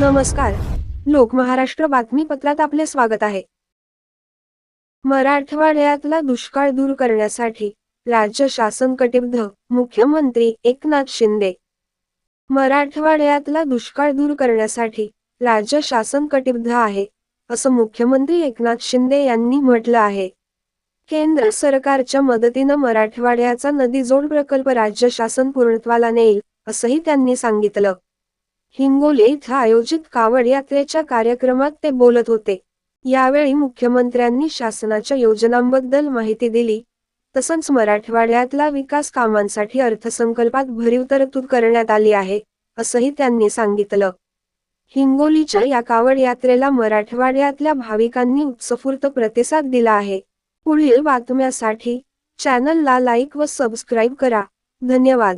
नमस्कार. लोकमहाराष्ट्र बातमीपत्रात आपले स्वागत आहे. मराठवाड्यातला दुष्काळ दूर करण्यासाठी राज्य शासन कटिबद्ध, मुख्यमंत्री एकनाथ शिंदे. मराठवाड्यातला दुष्काळ दूर करण्यासाठी राज्य शासन कटिबद्ध आहे, असं मुख्यमंत्री एकनाथ शिंदे यांनी म्हटलं आहे. केंद्र सरकारच्या मदतीनं मराठवाड्याचा नदीजोड प्रकल्प राज्य शासन पूर्णत्वाला नेईल, असंही त्यांनी सांगितलं. हिंगोली इथं आयोजित कावड यात्रेच्या कार्यक्रमात ते बोलत होते. यावेळी मुख्यमंत्र्यांनी शासनाच्या योजनांबद्दल माहिती दिली. तसंच मराठवाड्यातल्या विकास कामांसाठी अर्थसंकल्पात भरीव तरतूद करण्यात आली आहे, असंही त्यांनी सांगितलं. हिंगोलीच्या या कावड यात्रेला मराठवाड्यातल्या भाविकांनी उत्स्फूर्त प्रतिसाद दिला आहे. पुढील बातम्यांसाठी चॅनलला लाईक व सबस्क्राईब करा. धन्यवाद.